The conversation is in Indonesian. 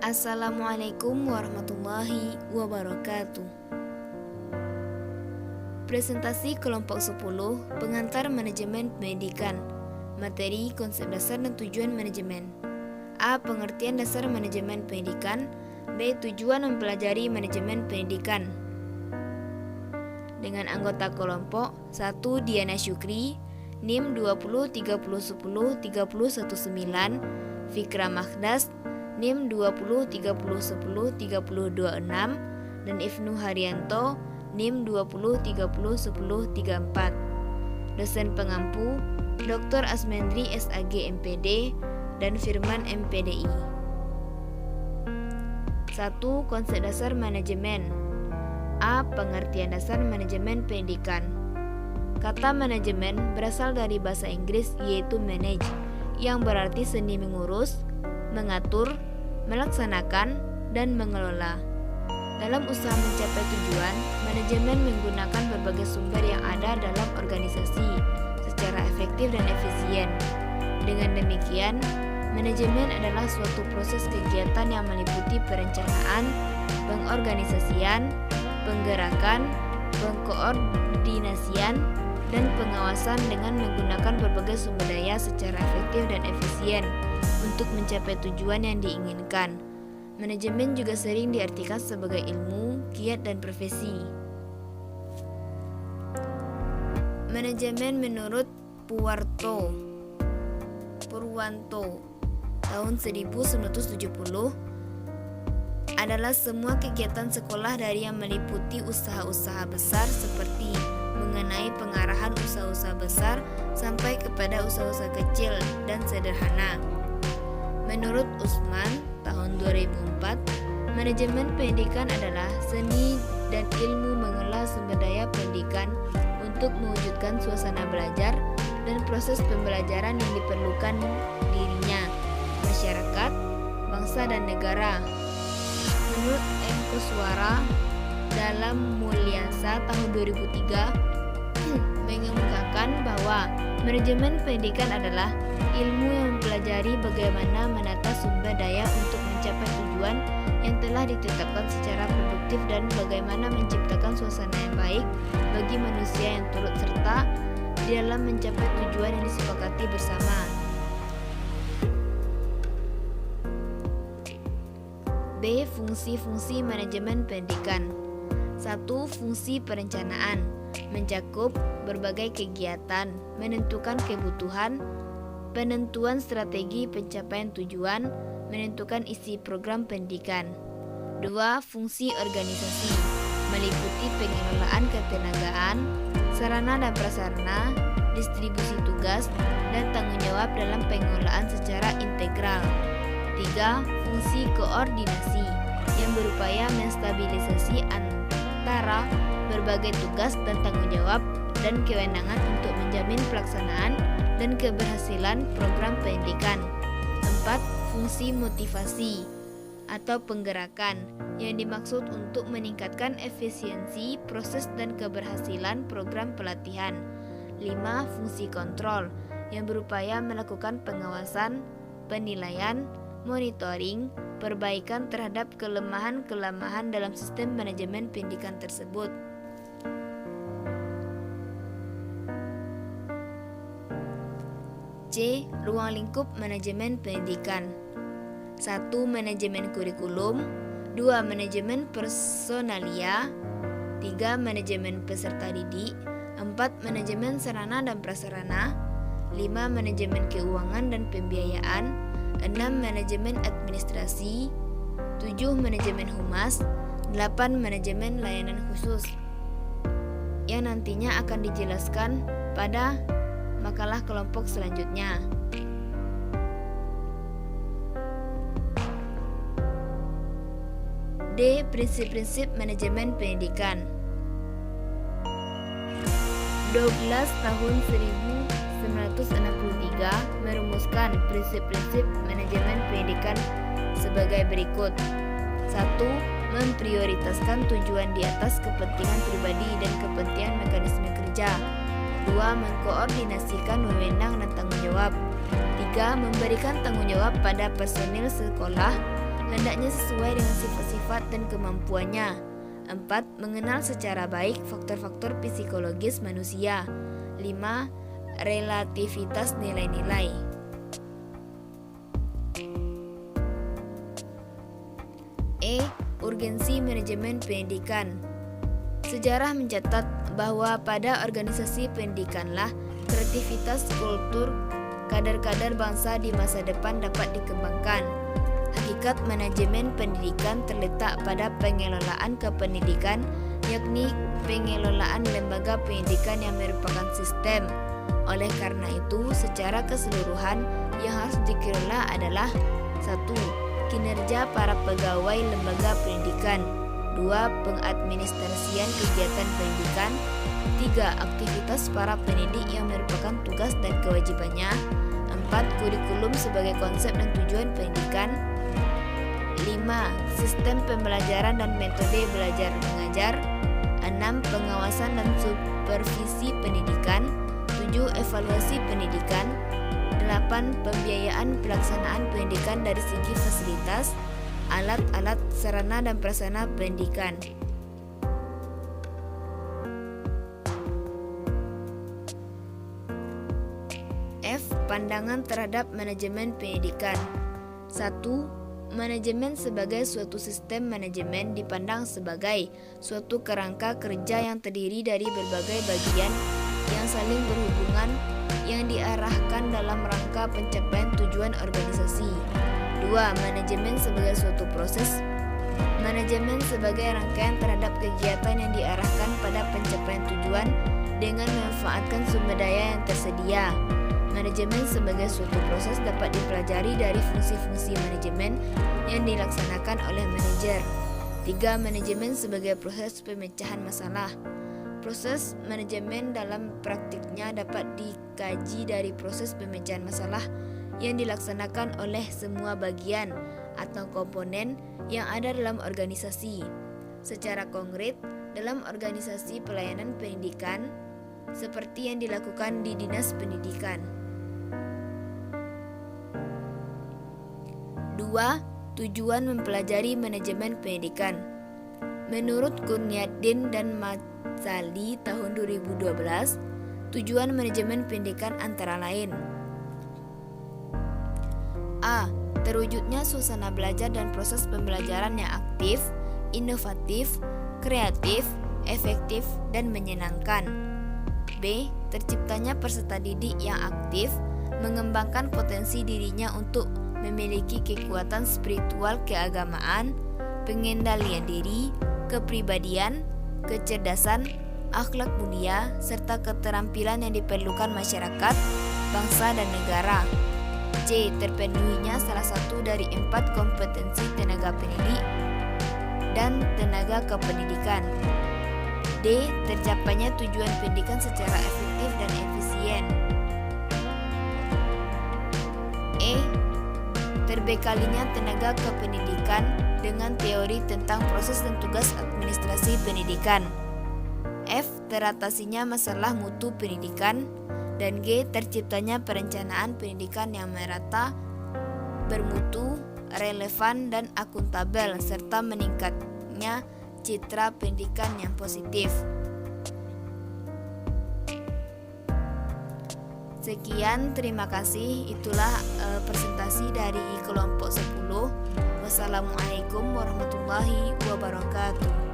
Assalamualaikum warahmatullahi wabarakatuh. Presentasi kelompok 10 pengantar manajemen pendidikan. Materi, konsep dasar dan tujuan manajemen. A. Pengertian dasar manajemen pendidikan. B. Tujuan mempelajari manajemen pendidikan. Dengan anggota kelompok 1. Diana Syukri, NIM 20 30 10 31 9, Fikra Makhdas, NIM 20 30 10 32 6, dan Ibnu Haryanto, NIM 20 30 10 34. Dosen pengampu Dr. Asmendri SAG MPD dan Firman MPDI. 1. Konsep dasar manajemen. A. Pengertian dasar manajemen pendidikan. Kata manajemen berasal dari bahasa Inggris yaitu manage, yang berarti seni mengurus, mengatur, melaksanakan, dan mengelola. Dalam usaha mencapai tujuan, manajemen menggunakan berbagai sumber yang ada dalam organisasi secara efektif dan efisien. Dengan demikian, manajemen adalah suatu proses kegiatan yang meliputi perencanaan, pengorganisasian, penggerakan, pengkoordinasian, dan pengawasan dengan menggunakan berbagai sumber daya secara efektif dan efisien untuk mencapai tujuan yang diinginkan. Manajemen juga sering diartikan sebagai ilmu, kiat, dan profesi. Manajemen menurut Purwanto tahun 1970 adalah semua kegiatan sekolah dari yang meliputi usaha-usaha besar seperti mengenai pengarahan usaha-usaha besar sampai kepada usaha-usaha kecil dan sederhana. Menurut Usman tahun 2004, manajemen pendidikan adalah seni dan ilmu mengelola sumber daya pendidikan untuk mewujudkan suasana belajar dan proses pembelajaran yang diperlukan dirinya, masyarakat, bangsa, dan negara. Menurut M. Kuswara dalam Mulyansa tahun 2003 mengemukakan bahwa manajemen pendidikan adalah ilmu yang mempelajari bagaimana menata sumber daya untuk mencapai tujuan yang telah ditetapkan secara produktif dan bagaimana menciptakan suasana yang baik bagi manusia yang turut serta di dalam mencapai tujuan yang disepakati bersama. B. Fungsi-fungsi manajemen pendidikan. 1. Fungsi perencanaan mencakup berbagai kegiatan, menentukan kebutuhan, penentuan strategi pencapaian tujuan, menentukan isi program pendidikan. 2. Fungsi organisasi meliputi pengelolaan ketenagaan, sarana dan prasarana, distribusi tugas, dan tanggung jawab dalam pengelolaan secara integral. 3. Fungsi koordinasi yang berupaya menstabilisasi antara berbagai tugas dan tanggung jawab dan kewenangan untuk menjamin pelaksanaan dan keberhasilan program pendidikan. 4. Fungsi motivasi atau penggerakan yang dimaksud untuk meningkatkan efisiensi proses dan keberhasilan program pelatihan. 5. Fungsi kontrol yang berupaya melakukan pengawasan, penilaian, monitoring, perbaikan terhadap kelemahan-kelemahan dalam sistem manajemen pendidikan tersebut. C. Ruang lingkup manajemen pendidikan. 1. Manajemen kurikulum. 2. Manajemen personalia. 3. Manajemen peserta didik. 4. Manajemen sarana dan prasarana. 5. Manajemen keuangan dan pembiayaan. 6. Manajemen administrasi. 7. Manajemen humas. 8. Manajemen layanan khusus, yang nantinya akan dijelaskan pada makalah kelompok selanjutnya. D. Prinsip-prinsip manajemen pendidikan. Douglas tahun 1963 merumuskan prinsip-prinsip manajemen pendidikan sebagai berikut. 1. Memprioritaskan tujuan di atas kepentingan pribadi dan kepentingan mekanisme kerja. 2. Mengkoordinasikan wewenang dan tanggung jawab. 3. Memberikan tanggung jawab pada personil sekolah hendaknya sesuai dengan sifat-sifat dan kemampuannya. 4. Mengenal secara baik faktor-faktor psikologis manusia. 5. Relativitas nilai-nilai. Urgensi manajemen pendidikan. Sejarah mencatat bahwa pada organisasi pendidikanlah kreativitas kultur kader-kader bangsa di masa depan dapat dikembangkan. Hakikat manajemen pendidikan terletak pada pengelolaan kependidikan, yakni pengelolaan lembaga pendidikan yang merupakan sistem. Oleh karena itu, secara keseluruhan yang harus dikelola adalah 1. Kinerja para pegawai lembaga pendidikan. 2. Pengadministrasian kegiatan pendidikan. 3. Aktivitas para pendidik yang merupakan tugas dan kewajibannya. 4. Kurikulum sebagai konsep dan tujuan pendidikan. 5. Sistem pembelajaran dan metode belajar mengajar. 6. Pengawasan dan supervisi pendidikan. 7. Evaluasi pendidikan. 8. Pembiayaan pelaksanaan pendidikan dari segi fasilitas, alat-alat, sarana dan prasarana pendidikan. F. Pandangan terhadap manajemen pendidikan. 1. Manajemen sebagai suatu sistem manajemen dipandang sebagai suatu kerangka kerja yang terdiri dari berbagai bagian yang saling berhubungan yang diarahkan dalam rangka pencapaian tujuan organisasi. 2. Manajemen sebagai suatu proses. Manajemen sebagai rangkaian terhadap kegiatan yang diarahkan pada pencapaian tujuan dengan memanfaatkan sumber daya yang tersedia. Manajemen sebagai suatu proses dapat dipelajari dari fungsi-fungsi manajemen yang dilaksanakan oleh manajer. 3. Manajemen sebagai proses pemecahan masalah. Proses manajemen dalam praktiknya dapat dikaji dari proses pemecahan masalah yang dilaksanakan oleh semua bagian atau komponen yang ada dalam organisasi. Secara konkret, dalam organisasi pelayanan pendidikan, seperti yang dilakukan di Dinas Pendidikan. 2. Tujuan mempelajari manajemen pendidikan. Menurut Kurniaddin dan Mazzali tahun 2012, tujuan manajemen pendidikan antara lain: A. Terwujudnya suasana belajar dan proses pembelajaran yang aktif, inovatif, kreatif, efektif, dan menyenangkan. B. Terciptanya peserta didik yang aktif, mengembangkan potensi dirinya untuk memiliki kekuatan spiritual keagamaan, pengendalian diri, kepribadian, kecerdasan, akhlak mulia, serta keterampilan yang diperlukan masyarakat, bangsa, dan negara. C. Terpenuhinya salah satu dari 4 kompetensi tenaga pendidik dan tenaga kependidikan. D. Tercapainya tujuan pendidikan secara efektif dan efisien. E. Terbekalinya tenaga kependidikan dengan teori tentang proses dan tugas administrasi pendidikan. F. Teratasinya masalah mutu pendidikan. Dan G. Terciptanya perencanaan pendidikan yang merata, bermutu, relevan, dan akuntabel, serta meningkatnya citra pendidikan yang positif. Sekian, terima kasih. Itulah presentasi dari kelompok 10. Wassalamualaikum warahmatullahi wabarakatuh.